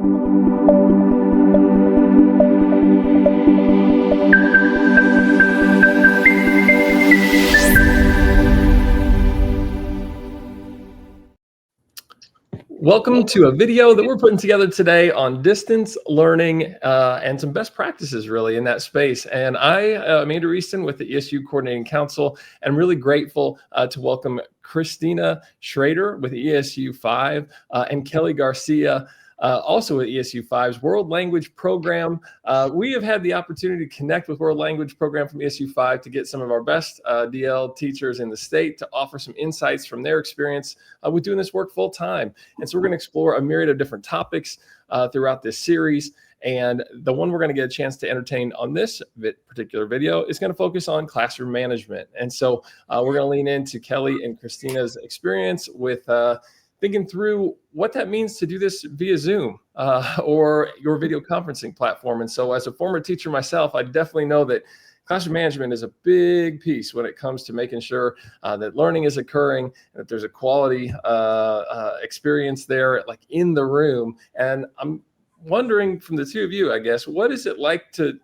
Welcome to a video that we're putting together today on distance learning and some best practices really in that space. And I am Andrew Easton with the ESU Coordinating Council, and really grateful to welcome Christina Schrader with ESU 5 and Kelly Garcia, also with ESU 5's World Language Program. We have had the opportunity to connect with World Language Program from ESU 5 to get some of our best DL teachers in the state to offer some insights from their experience with doing this work full time. And so we're going to explore a myriad of different topics throughout this series. And the one we're going to get a chance to entertain on this particular video is going to focus on classroom management. And so we're going to lean into Kelly and Christina's experience with thinking through what that means to do this via Zoom or your video conferencing platform. And so as a former teacher myself, I definitely know that classroom management is a big piece when it comes to making sure that learning is occurring, that there's a quality experience there, like in the room. And I'm wondering from the two of you, I guess, what is it like to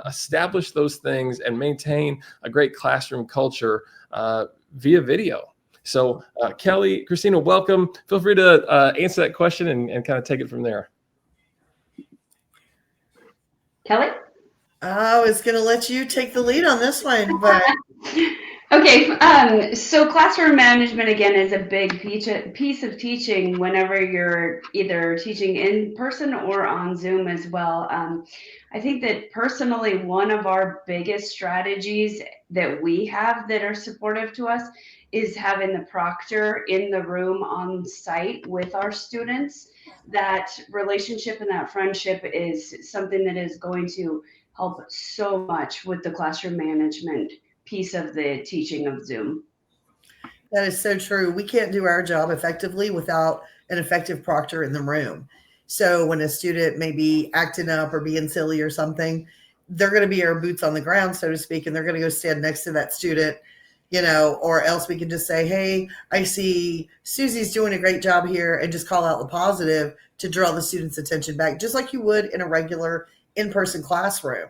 establish those things and maintain a great classroom culture via video? So Kelly, Christina, welcome. Feel free to answer that question and kind of take it from there. Kelly? I was going to let you take the lead on this one, but okay. So classroom management, again, is a big piece of teaching whenever you're either teaching in person or on Zoom as well. I think that personally, one of our biggest strategies that we have that are supportive to us is having the proctor in the room on site with our students. That relationship and that friendship is something that is going to help so much with the classroom management piece of the teaching of Zoom. That is so true. We can't do our job effectively without an effective proctor in the room. So when a student may be acting up or being silly or something, they're going to be our boots on the ground, so to speak, and they're going to go stand next to that student, you know, or else we can just say, hey, I see Susie's doing a great job here, and just call out the positive to draw the student's attention back, just like you would in a regular in-person classroom.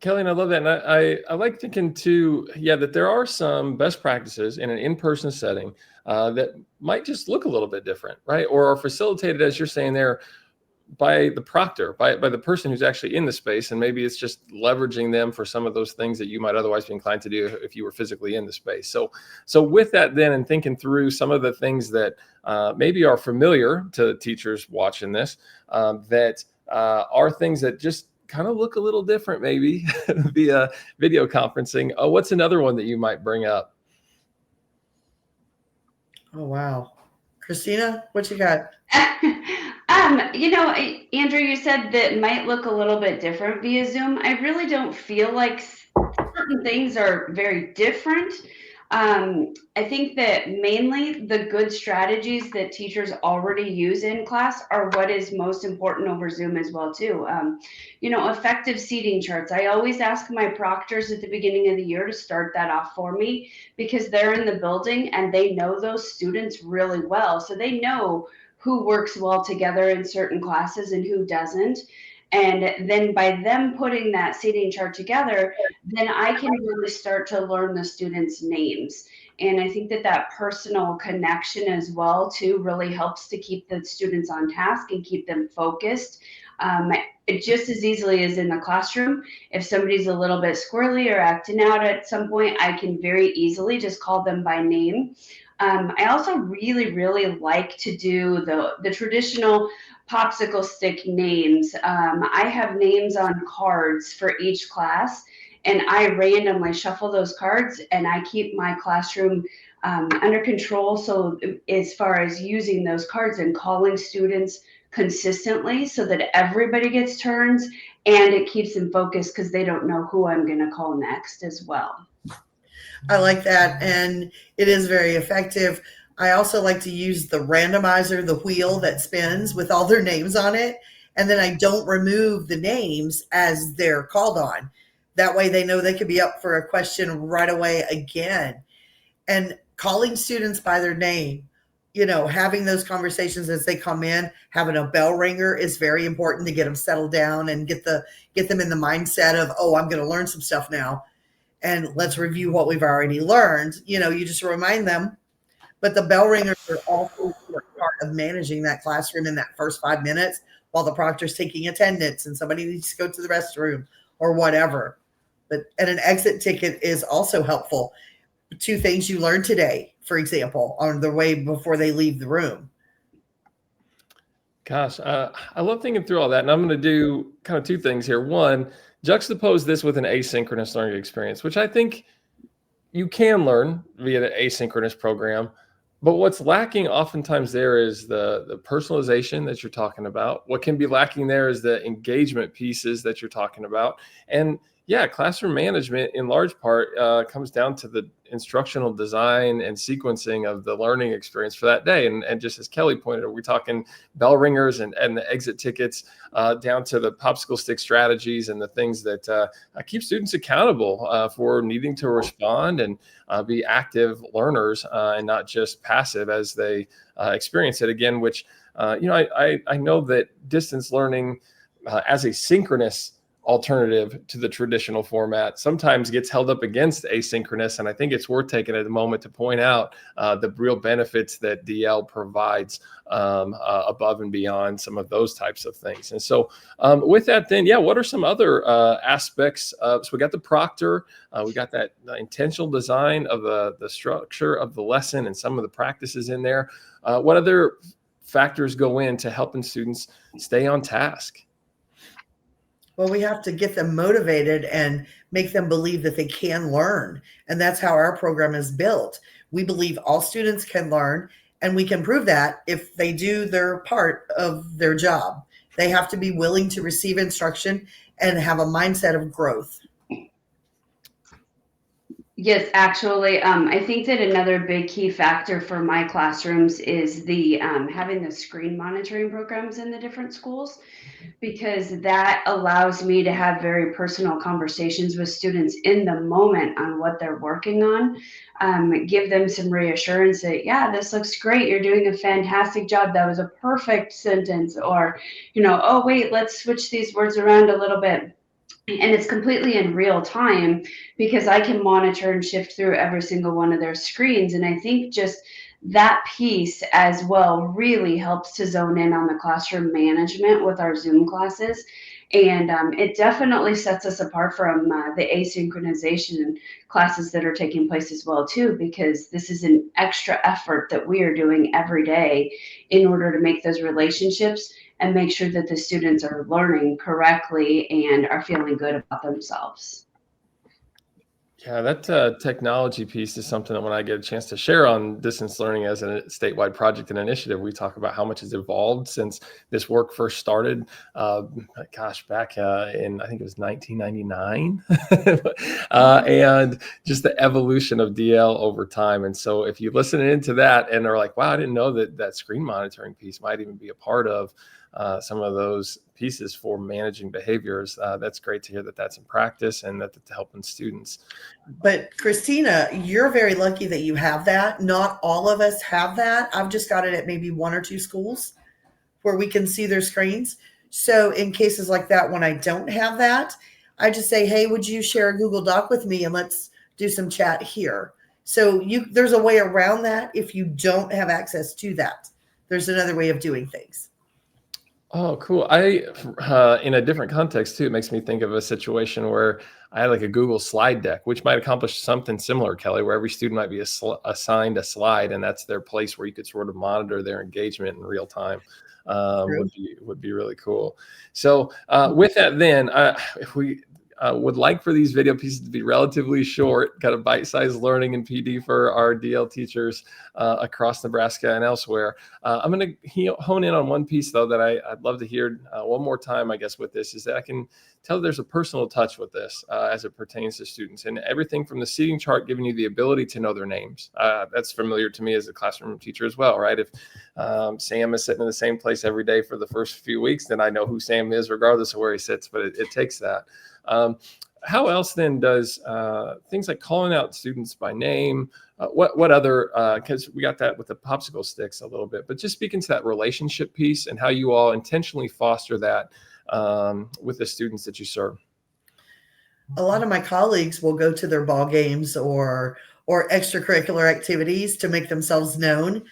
Kelly, and I love that. And I like thinking too, that there are some best practices in an in-person setting that might just look a little bit different, right? Or are facilitated, as you're saying there, by the proctor, by the person who's actually in the space. And maybe it's just leveraging them for some of those things that you might otherwise be inclined to do if you were physically in the space. So with that then, and thinking through some of the things that maybe are familiar to teachers watching this, that are things that just kind of look a little different maybe via video conferencing. What's another one that you might bring up? Oh, wow. Christina, what you got? You know, Andrew, you said that might look a little bit different via Zoom. I really don't feel like certain things are very different. I think that mainly the good strategies that teachers already use in class are what is most important over Zoom as well too. You know, effective seating charts. I always ask my proctors at the beginning of the year to start that off for me, because they're in the building and they know those students really well. So they know who works well together in certain classes and who doesn't. And then by them putting that seating chart together, then I can really start to learn the students' names. And I think that that personal connection as well too really helps to keep the students on task and keep them focused. Just as easily as in the classroom, if somebody's a little bit squirrely or acting out at some point, I can very easily just call them by name. I also really like to do the traditional popsicle stick names. I have names on cards for each class, and I randomly shuffle those cards, and I keep my classroom under control. So as far as using those cards and calling students consistently so that everybody gets turns, and it keeps them focused because they don't know who I'm going to call next as well. I like that, and it is very effective. I also like to use the randomizer, the wheel that spins with all their names on it, and then I don't remove the names as they're called on. That way they know they could be up for a question right away again. And calling students by their name having those conversations as they come in, having a bell ringer is very important to get them settled down and get them in the mindset of, oh, I'm going to learn some stuff now. And let's review what we've already learned. You just remind them. But the bell ringers are also part of managing that classroom in that first 5 minutes while the proctor's taking attendance and somebody needs to go to the restroom or whatever. And an exit ticket is also helpful. 2 things you learned today, for example, on the way before they leave the room. Gosh, I love thinking through all that. And I'm going to do kind of 2 things here. One, juxtapose this with an asynchronous learning experience, which I think you can learn via the asynchronous program. But what's lacking oftentimes there is the personalization that you're talking about. What can be lacking there is the engagement pieces that you're talking about. And yeah, classroom management in large part comes down to the instructional design and sequencing of the learning experience for that day. And just as Kelly pointed out, we're talking bell ringers and the exit tickets down to the popsicle stick strategies and the things that keep students accountable for needing to respond and be active learners and not just passive as they experience it again, which, I know that distance learning as a synchronous alternative to the traditional format sometimes gets held up against asynchronous. And I think it's worth taking a moment to point out the real benefits that DL provides above and beyond some of those types of things. And so with that, then, what are some other aspects? So we got the proctor, we got that intentional design of the structure of the lesson and some of the practices in there. What other factors go into helping students stay on task? Well, we have to get them motivated and make them believe that they can learn. And that's how our program is built. We believe all students can learn, and we can prove that if they do their part of their job. They have to be willing to receive instruction and have a mindset of growth. Yes, actually, I think that another big key factor for my classrooms is the having the screen monitoring programs in the different schools, because that allows me to have very personal conversations with students in the moment on what they're working on, give them some reassurance that, yeah, this looks great. You're doing a fantastic job. That was a perfect sentence. Or, oh, wait, let's switch these words around a little bit. And it's completely in real time because I can monitor and shift through every single one of their screens. And I think just that piece as well really helps to zone in on the classroom management with our Zoom classes. And it definitely sets us apart from the asynchronization classes that are taking place as well, too, because this is an extra effort that we are doing every day in order to make those relationships and make sure that the students are learning correctly and are feeling good about themselves. Yeah, that technology piece is something that when I get a chance to share on distance learning as a statewide project and initiative, we talk about how much has evolved since this work first started. Back in, I think it was 1999, and just the evolution of DL over time. And so if you listen into that and are like, wow, I didn't know that screen monitoring piece might even be a part of some of those pieces for managing behaviors. That's great to hear that that's in practice and that that's helping students. But Christina, you're very lucky that you have that. Not all of us have that. I've just got it at maybe 1 or 2 schools where we can see their screens. So in cases like that, when I don't have that, I just say, hey, would you share a Google Doc with me and let's do some chat here. So there's a way around that if you don't have access to that. There's another way of doing things. Oh, cool. In a different context too, it makes me think of a situation where I had like a Google slide deck, which might accomplish something similar, Kelly, where every student might be assigned a slide, and that's their place where you could sort of monitor their engagement in real time. Would be really cool. So with that, then, if we would like for these video pieces to be relatively short, kind of bite-sized learning and PD for our DL teachers across Nebraska and elsewhere. I'm going to hone in on one piece, though, that I'd love to hear one more time, I guess, with this, is that I can tell there's a personal touch with this as it pertains to students, and everything from the seating chart giving you the ability to know their names. That's familiar to me as a classroom teacher as well, right? If Sam is sitting in the same place every day for the first few weeks, then I know who Sam is regardless of where he sits, but it takes that. how else then does things like calling out students by name, what other, because we got that with the popsicle sticks a little bit, but just speaking to that relationship piece and how you all intentionally foster that with the students that you serve. A lot of my colleagues will go to their ball games or extracurricular activities to make themselves known.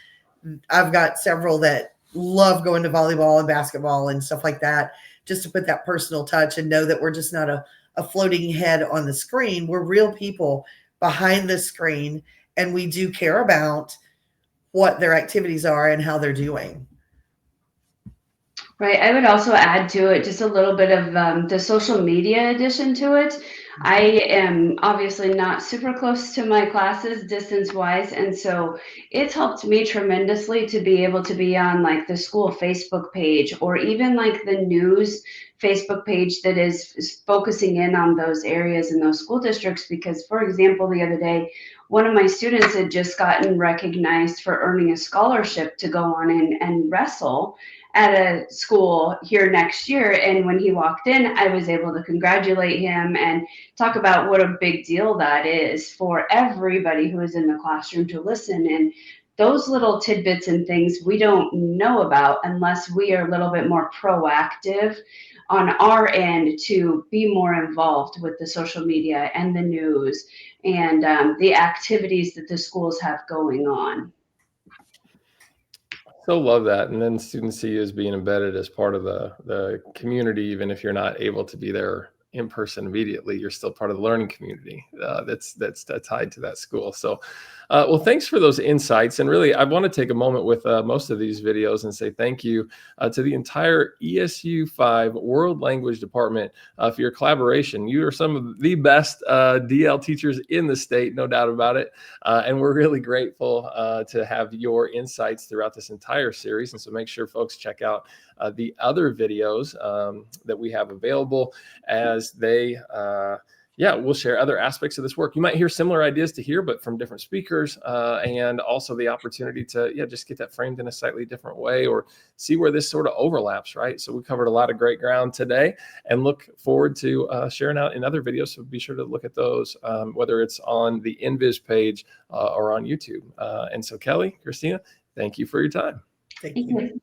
I've got several that love going to volleyball and basketball and stuff like that, just to put that personal touch and know that we're just not a floating head on the screen. We're real people behind the screen, and we do care about what their activities are and how they're doing. Right. I would also add to it just a little bit of the social media addition to it. I am obviously not super close to my classes distance wise. And so it's helped me tremendously to be able to be on like the school Facebook page or even like the news Facebook page that is focusing in on those areas in those school districts. Because, for example, the other day, one of my students had just gotten recognized for earning a scholarship to go on and wrestle at a school here next year. And when he walked in, I was able to congratulate him and talk about what a big deal that is for everybody who is in the classroom to listen. And those little tidbits and things we don't know about unless we are a little bit more proactive on our end to be more involved with the social media and the news and the activities that the schools have going on. So love that. And then students see you as being embedded as part of the community, even if you're not able to be there in person immediately, you're still part of the learning community that's tied to that school. So, well, thanks for those insights. And really, I want to take a moment with most of these videos and say thank you to the entire ESU 5 World Language Department for your collaboration. You are some of the best DL teachers in the state, no doubt about it. And we're really grateful to have your insights throughout this entire series. And so make sure folks check out the other videos that we have available as they, we'll share other aspects of this work. You might hear similar ideas to here, but from different speakers, and also the opportunity to, just get that framed in a slightly different way or see where this sort of overlaps, right? So we covered a lot of great ground today and look forward to sharing out in other videos. So be sure to look at those, whether it's on the NVIS page or on YouTube. And so Kelly, Christina, thank you for your time. Thank you.